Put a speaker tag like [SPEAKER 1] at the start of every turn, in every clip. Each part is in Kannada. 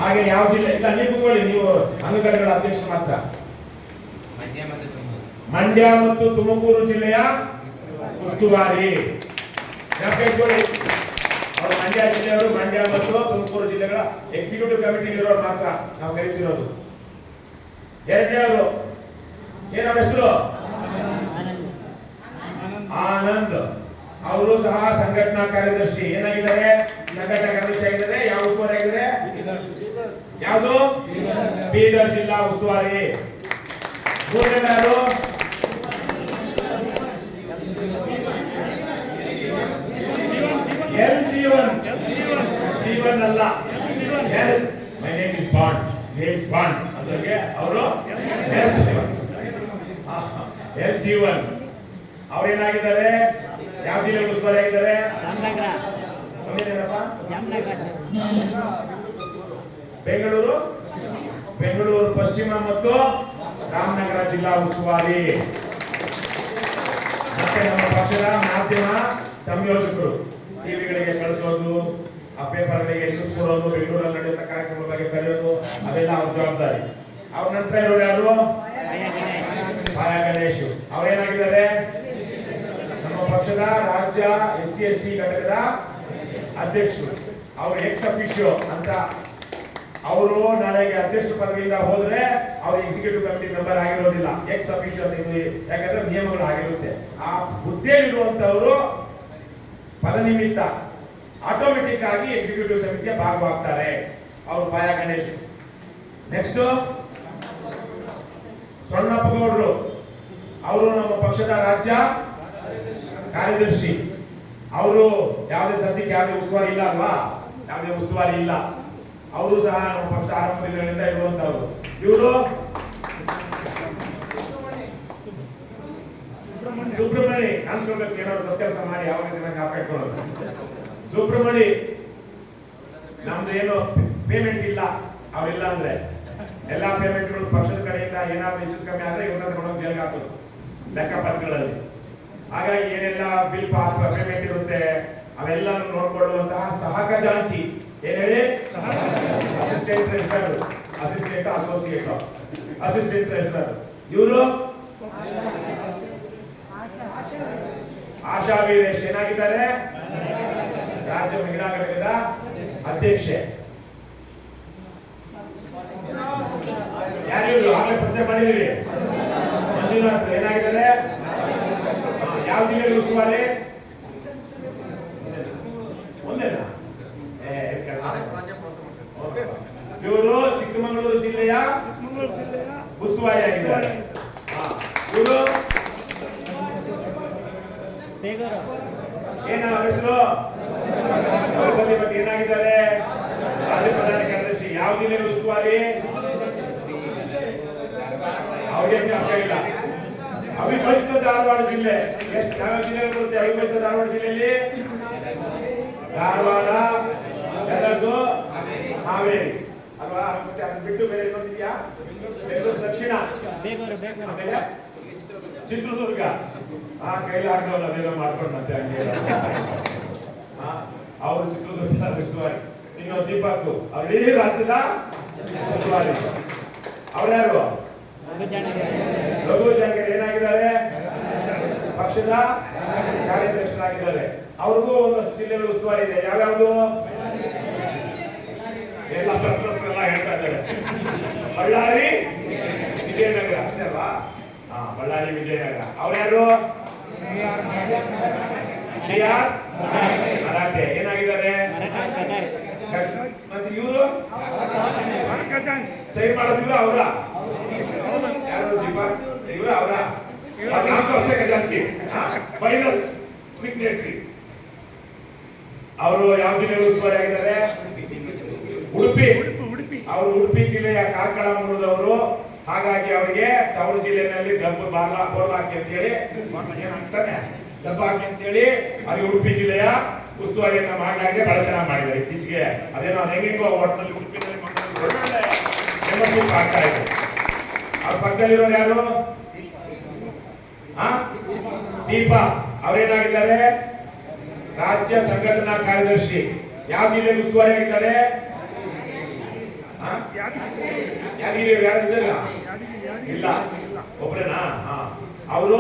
[SPEAKER 1] ಹಾಗೆ ಯಾವ ಜಿಲ್ಲೆ ಇಲ್ಲ ನೀವು ಕೂತ್ಕೊಳ್ಳಿ, ನೀವು ಅಂಗಗಳ ಅಧ್ಯಕ್ಷ ಮಾತ್ರ. ಮಂಡ್ಯ ಮತ್ತು ತುಮಕೂರು ಜಿಲ್ಲೆಯ ಉಸ್ತುವಾರಿ ಅವರು ಮಂಡ್ಯ ಜಿಲ್ಲೆಯವರು, ಮಂಡ್ಯ ಮತ್ತು ತುಮಕೂರು ಜಿಲ್ಲೆಗಳ ಎಕ್ಸಿಕ್ಯೂಟಿವ್ ಕಮಿಟಿ ಇರೋರು ಮಾತ್ರ ನಾವು ಕರೀತಿರೋದು. ಎರಡನೇವರು ಏನವ್ರ ಹೆಸರು? ಆನಂದ್. ಅವರು ಸಹ ಸಂಘಟನಾ ಕಾರ್ಯದರ್ಶಿ. ಏನಾಗಿದ್ದಾರೆ? ಸಂಘಟನಾ ಕಾರ್ಯದರ್ಶಿ ಆಗಿದ್ದಾರೆ. ಯಾವ ಉಸ್ತುವಾರಿ ಆಗಿದ್ದಾರೆ? ಯಾವುದು? ಬೀದರ್ ಜಿಲ್ಲಾ ಉಸ್ತುವಾರಿ. ಮೂರನೇವರು ಜೀವನ್ ಅಲ್ಲ, my name is bond, name bond ಅಂದ್ರೆ ಅವರು ಎಲ್ ಜೀವನ್. ಅವ್ರೇನಾಗಿದ್ದಾರೆ? ಯಾವ ಜಿಲ್ಲೆ ಉಸ್ತುವಾರಿ ಆಗಿದ್ದಾರೆ? ಬೆಂಗಳೂರು, ಬೆಂಗಳೂರು ಪಶ್ಚಿಮ ಮತ್ತು ರಾಮನಗರ ಜಿಲ್ಲಾ ಉಸ್ತುವಾರಿ. ಮತ್ತೆ ನಮ್ಮ ಪಕ್ಷದ ಮಾಧ್ಯಮ ಸಂಯೋಜಕರು, ಟಿವಿಗಳಿಗೆ ಕಳಿಸೋದು, ಆ ಪೇಪರ್ಗಳಿಗೆ ಇಳಿಸ್ಕೊಡೋದು, ಬೆಂಗಳೂರಲ್ಲಿ ನಡೆಯುವಂತ ಕಾರ್ಯಕ್ರಮದ ಬಗ್ಗೆ ಕರೆಯೋದು, ಅದೆಲ್ಲ ಅವ್ರ ಜವಾಬ್ದಾರಿ. ಅವ್ರ ನಂತರ ಇರೋರು ಯಾರು? ಮಾಯಾ ಗಣೇಶ್. ಅವ್ರೇನಾಗಿದ್ದಾರೆ? ನಮ್ಮ ಪಕ್ಷದ ರಾಜ್ಯ SC/ST ಘಟಕದ ಅಧ್ಯಕ್ಷರು. ಅವರು ಎಕ್ಸ್ ಅಫಿಷಿಯೋ ಅಂತ. ಅವರು ನಾಳೆಗೆ ಅಧ್ಯಕ್ಷ ಪದವಿಯಿಂದ ಹೋದ್ರೆ ಅವರು ಎಕ್ಸಿಕ್ಯೂಟಿವ್ ಕಮಿಟಿ ಮೆಂಬರ್ ಆಗಿರೋದಿಲ್ಲ, ಎಕ್ಸ್ ಅಫಿಷಿಯೋ ಅಂತ. ಇದು ಯಾಕಂದ್ರೆ ನಿಯಮಗಳು ಆಗಿರುತ್ತೆ. ಆ ಹುದ್ದೆಯಲ್ಲಿರುವಂತವರು ಪದನಿಮಿತ್ತ ಆಟೋಮೆಟಿಕ್ ಆಗಿ ಎಕ್ಸಿಕ್ಯೂಟಿವ್ ಸಮಿತಿಯ ಭಾಗವಾಗ್ತಾರೆ. ಅವರು ಮಾಯಾ ಗಣೇಶ್. ನೆಕ್ಸ್ಟ್ ಸೊಣ್ಣಪ್ಪ ಗೌಡರು. ಅವರು ನಮ್ಮ ಪಕ್ಷದ ರಾಜ್ಯ ಕಾರ್ಯದರ್ಶಿ. ಅವರು ಯಾವುದೇ ಸದ್ಯಕ್ಕೆ ಯಾವುದೇ ಉಸ್ತುವಾರಿ ಇಲ್ಲ ಅಲ್ವಾ? ಯಾವುದೇ ಉಸ್ತುವಾರಿ ಇಲ್ಲ. ಅವರು ಸಹ ನಮ್ಮ ಪಕ್ಷ ಆರಂಭ ದಿನಗಳಿಂದ ಇರುವಂತವರು. ಇವರು ಸುಬ್ರಹ್ಮಣಿ. ಕಾಣಿಸ್ಕೊಳ್ಬೇಕು, ಏನಾದ್ರು ಕೆಲಸ ಮಾಡಿ ಯಾವಾಗ ದಿನ ಕಾಪಾಡ್ಕೊಳ್ಳೋದು. ಸುಬ್ರಹ್ಮಣಿ ನಮ್ದು ಏನು ಪೇಮೆಂಟ್ ಇಲ್ಲ, ಅವೆಲ್ಲ ಅಂದ್ರೆ ಎಲ್ಲಾ ಪೇಮೆಂಟ್ಗಳು ಪಕ್ಷದ ಕಡೆಯಿಂದ ಏನಾದ್ರು ಹೆಚ್ಚು ಕಮ್ಮಿ ಆದ್ರೆ ಇವನ್ನ ತಗೊಂಡು ಜೈಲ್ಗೆ ಹಾಕೋದು ಲೆಕ್ಕಪತ್ರಗಳಲ್ಲಿ. ಹಾಗಾಗಿ ಏನೆಲ್ಲ ಬಿಲ್ ಪೇಮೆಂಟ್ ಇರುತ್ತೆ ಅವೆಲ್ಲ ನೋಡ್ಕೊಳ್ಳುವಂತಹ ಸಹ ಖಜಾಂಚಿ. ಏನ್ ಹೇಳಿ? Assistant treasurer, assistant associate, assistant treasurer. ಇವರು ಆಶಾ ವೀರೇಶ್. ಏನಾಗಿದ್ದಾರೆ? ರಾಜ್ಯ ಮಹಿಳಾ ಘಟಕದ ಅಧ್ಯಕ್ಷೆ. ಯಾರಿವರು? ಆಗಲೇ ಪರಿಚಯ ಮಾಡಿದೀವಿ. ಮಂಜುನಾಥ್. ಏನಾಗಿದ್ದಾರೆ? ಯಾವ ಜಿಲ್ಲೆಗೆ ಉಸ್ತುವಾರಿ? ಒಂದೇನಾ? ಇವರು ಚಿಕ್ಕಮಗಳೂರು ಜಿಲ್ಲೆಯ ಉಸ್ತುವಾರಿ ಆಗಿದ್ದಾರೆ. ಇವರು ಏನ ಹೆಸರು? ಏನಾಗಿದ್ದಾರೆ? ರಾಜ್ಯ ಪ್ರಧಾನ ಕಾರ್ಯದರ್ಶಿ. ಯಾವ ಜಿಲ್ಲೆಗೆ ಉಸ್ತುವಾರಿ? ಅವ್ರಿಗೆ ಅರ್ಥ ಇಲ್ಲ. ಅವಿಭಜಿತ ಧಾರವಾಡ ಜಿಲ್ಲೆ. ಎಷ್ಟು ಯಾವ ಜಿಲ್ಲೆ ಬರುತ್ತೆ? ಅವಿಭಜಿತ ಧಾರವಾಡ ಜಿಲ್ಲೆಯಲ್ಲಿ ಧಾರವಾಡ, ಗದಗ, ಹಾವೇರಿ ಅಲ್ವಾ? ಮತ್ತೆ ಅದನ್ನ ಬಿಟ್ಟು ಬೇರೆ ಇನ್ನೊಂದಿದೆಯಾ? ಬೆಂಗಳೂರು ದಕ್ಷಿಣ, ಚಿತ್ರದುರ್ಗ. ಕೈಲಿ ಹಾಕವಲ್ಲ ಬೇಗ ಮಾಡ್ಕೊಂಡು ಮತ್ತೆ ಹಂಗೆ. ಅವರು ಚಿತ್ರದುರ್ಗ ಉಸ್ತುವಾರಿ. ಇನ್ನು ದೀಪಕ್ ಅವ್ರು ಇಡೀ ರಾಜ್ಯದ ಉಸ್ತುವಾರಿ. ಅವ್ರ್ಯಾರು? ರಘು ಜಾನಗಿರಿ. ಏನಾಗಿದ್ದಾರೆ? ಪಕ್ಷದ ಕಾರ್ಯಾಧ್ಯಕ್ಷರಾಗಿದ್ದಾರೆ. ಅವ್ರಿಗೂ ಒಂದಷ್ಟು ಜಿಲ್ಲೆಗಳು ಉಸ್ತುವಾರಿ ಇದೆ. ಯಾವ್ಯಾವುದು? ಎಲ್ಲ ಸಂತ್ರಸ್ತರೆಲ್ಲ ಹೇಳ್ತಾ ಇದ್ದಾರೆ. ಬಳ್ಳಾರಿ, ವಿಜಯನಗರ ಅಷ್ಟೇ ಅಲ್ವಾ? ಬಳ್ಳಾರಿ, ವಿಜಯನಗರ. ಅವ್ರ್ಯಾರು? ಮರಾಠೆ. ಏನಾಗಿದ್ದಾರೆ? ಮತ್ತೆ ಇವರು ಸಹಿ ಮಾಡೋದಿಲ್ಲ ಅವರ ಯಾರು? ದೀಪಕ್. ಇವರು ಅವರ 4 ವರ್ಷ ಖಜಾಂಚಿ, ಫೈನಲ್ ಸಿಗ್ನೇಟರಿ. ಅವರು ಯಾವ ಜಿಲ್ಲೆ ಉಸ್ತುವಾರಿ ಆಗಿದ್ದಾರೆ? ಉಡುಪಿ. ಅವರು ಉಡುಪಿ ಜಿಲ್ಲೆಯ ಕಾರ್ಕಳ ಮೂಲದವರು. ಹಾಗಾಗಿ ಅವರಿಗೆ ತವರು ಜಿಲ್ಲೆಯಲ್ಲಿ ದಬ್ಬ ಬೋರ್ಲಾಕಿ ಅಂತ ಹೇಳಿ ಏನಾಗ್ತಾನೆ ದಬ್ಬಾಕಿ ಅಂತ ಹೇಳಿ ಅವ್ರಿಗೆ ಉಡುಪಿ ಜಿಲ್ಲೆಯ ಉಸ್ತುವಾರಿಯನ್ನ ಮಾಡಲಾಗಿದೆ. ಬಹಳ ಚೆನ್ನಾಗಿ ಮಾಡಿದ್ದಾರೆ ಇತ್ತೀಚೆಗೆ. ಅದೇನೋ ಹೆಂಗೆಂಗೋ ಒಟ್ಟಿನಲ್ಲಿ ಉಡುಪಿನಲ್ಲಿ ಮೆಂಬರ್ಶಿಪ್ ಆಗ್ತಾ ಇದೆ. ಅವ್ರ ಪಕ್ಕದಲ್ಲಿರೋರು ಯಾರು? ದೀಪ. ಅವರೇನಾಗಿದ್ದಾರೆ? ರಾಜ್ಯ ಸಂಘಟನಾ ಕಾರ್ಯದರ್ಶಿ. ಯಾವ ಜಿಲ್ಲೆಗೆ ಉಸ್ತುವಾರಿ ಆಗಿದ್ದಾರೆ? ಯಾದಗಿರಿ ಯಾರಿಲ್ಲ ಇಲ್ಲ ಒಬ್ರೇನಾ? ಅವರು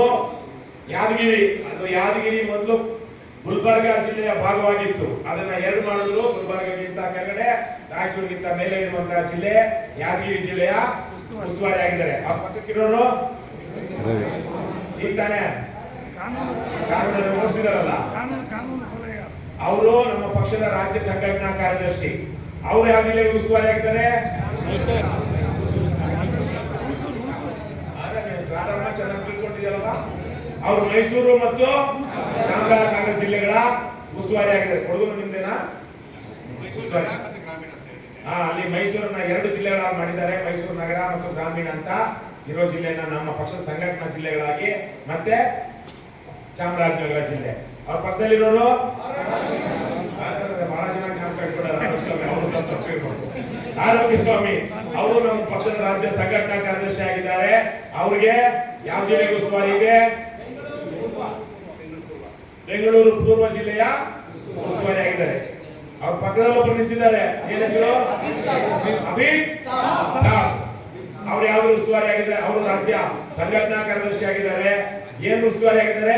[SPEAKER 1] ಯಾದಗಿರಿ, ಅದು ಯಾದಗಿರಿ ಮೊದಲು ಗುಲ್ಬರ್ಗ ಜಿಲ್ಲೆಯ ಭಾಗವಾಗಿತ್ತು. ಅದನ್ನ ಎರಡು ಮಾಡಿದ್ರು. ಗುಲ್ಬರ್ಗಕ್ಕಿಂತ ಕೆಳಗಡೆ, ರಾಯಚೂರಿಗಿಂತ ಮೇಲೆ ಇರುವಂತಹ ಜಿಲ್ಲೆ ಯಾದಗಿರಿ ಜಿಲ್ಲೆಯ ಉಸ್ತುವಾರಿ ಆಗಿದ್ದಾರೆ. ಆ ಪಕ್ಕಕ್ಕಿರೋರು ಈಗ ತಾನೇ ಕಾನೂನು ಓಡಿಸಿದಾರಲ್ಲ, ಅವರು ನಮ್ಮ ಪಕ್ಷದ ರಾಜ್ಯ ಸಂಘಟನಾ ಕಾರ್ಯದರ್ಶಿ. ಅವರು ಯಾವ ಜಿಲ್ಲೆಗೆ ಉಸ್ತುವಾರಿ ಆಗಿದ್ದಾರೆ? ರಾಧಮ್ಮ ಚೆನ್ನಾಗಿ ತಿಳ್ಕೊಂಡಿದ್ಯಲ್ವ? ಅವರು ಮೈಸೂರು ಮತ್ತು ಚಾಮರಾಜನಗರ ಜಿಲ್ಲೆಗಳ ಉಸ್ತುವಾರಿ ಆಗಿದ್ದಾರೆ. ಕೊಡಗು ನಿಮ್ದೇನಾ? ಅಲ್ಲಿ ಮೈಸೂರನ್ನ ಎರಡು ಜಿಲ್ಲೆಗಳಾಗಿ ಮಾಡಿದ್ದಾರೆ. ಮೈಸೂರು ನಗರ ಮತ್ತು ಗ್ರಾಮೀಣ ಅಂತ ಇರೋ ಜಿಲ್ಲೆನ ನಮ್ಮ ಪಕ್ಷದ ಸಂಘಟನಾ ಜಿಲ್ಲೆಗಳಾಗಿ, ಮತ್ತೆ ಚಾಮರಾಜನಗರ ಜಿಲ್ಲೆ. ಅವ್ರ ಪಕ್ಕದಲ್ಲಿರೋರು ಬಹಳ ಜನ ಆರೋಗ್ಯ ಸ್ವಾಮಿ, ಅವರು ನಮ್ಮ ಪಕ್ಷದ ರಾಜ್ಯ ಸಂಘಟನಾ ಕಾರ್ಯದರ್ಶಿ ಆಗಿದ್ದಾರೆ. ಅವ್ರಿಗೆ ಯಾವ ಜಿಲ್ಲೆಗೆ ಉಸ್ತುವಾರಿ ಇದೆ? ಬೆಂಗಳೂರು ಪೂರ್ವ ಜಿಲ್ಲೆಯ ಉಸ್ತುವಾರಿ ಆಗಿದ್ದಾರೆ. ಅವ್ರ ಪಕ್ಕದಲ್ಲಿ ಒಬ್ಬರು ನಿಂತಿದ್ದಾರೆ. ಏನ್ ಹೆಸರು? ಅಮಿತ್ ಸಾಬ್. ಅವ್ರು ಯಾವ್ದು ಉಸ್ತುವಾರಿ ಆಗಿದ್ದಾರೆ? ಅವರು ರಾಜ್ಯ ಸಂಘಟನಾ ಕಾರ್ಯದರ್ಶಿ ಆಗಿದ್ದಾರೆ. ಏನ್ ಉಸ್ತುವಾರಿ ಆಗಿದ್ದಾರೆ?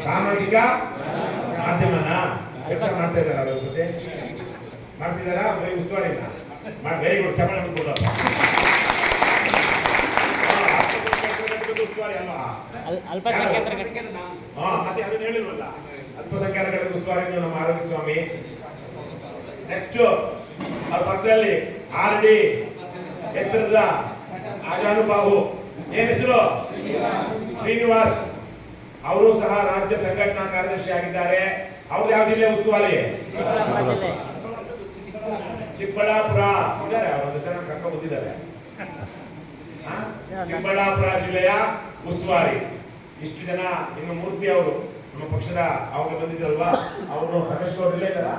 [SPEAKER 1] ಸಾಮಾಜಿಕ ಮಾಧ್ಯಮನ ಕೆಲಸ ಮಾಡ್ತಾ ಇದ್ದಾರೆ. ಅವ್ರ ಜೊತೆ ಮಾಡ್ತಿದಾರ? ಬರೀ ಉಸ್ತುವಾರಿನ ವೆರಿ ಗುಡ್. ಚಮಳ ಉಸ್ತುವಾರಿ ಅಲ್ವಾ? ಮತ್ತೆ ಅದನ್ನ ಹೇಳಿಲ್ವಲ್ಲ, ಅಲ್ಪಸಂಖ್ಯಾತರ ಘಟಕದ ಉಸ್ತುವಾರಿ ನಮ್ಮ ಆರೋಗ್ಯ ಸ್ವಾಮಿ. ನೆಕ್ಸ್ಟ್ ಅವ್ರ ಪಕ್ಕದಲ್ಲಿ RD ಎತ್ತರದ ಆಜಾನುಬಾಹು, ಏನ್ ಹೆಸರು? ಶ್ರೀನಿವಾಸ್. ಅವರು ಸಹ ರಾಜ್ಯ ಸಂಘಟನಾ ಕಾರ್ಯದರ್ಶಿ ಆಗಿದ್ದಾರೆ. ಅವ್ರು ಯಾವ ಜಿಲ್ಲೆ ಉಸ್ತುವಾರಿ? ಚಿಕ್ಕಬಳ್ಳಾಪುರ ಇದ್ದಾರೆ. ಅವರೊಂದು ಚೆನ್ನಾಗಿ ಕರ್ಕೊಂಡು ಬಂದಿದ್ದಾರೆ. ಚಿಕ್ಕಬಳ್ಳಾಪುರ ಜಿಲ್ಲೆಯ ಉಸ್ತುವಾರಿ. ಇಷ್ಟು ಜನ. ಇನ್ನು ಮೂರ್ತಿ ಅವರು ನಮ್ಮ ಪಕ್ಷದ ಅವಾಗ ಬಂದಿದ್ದಲ್ವಾ, ಅವರು ರಮೇಶ್ ಗೌಡ್ರು ಇಲ್ಲೇ ಇದ್ದಾರಾ?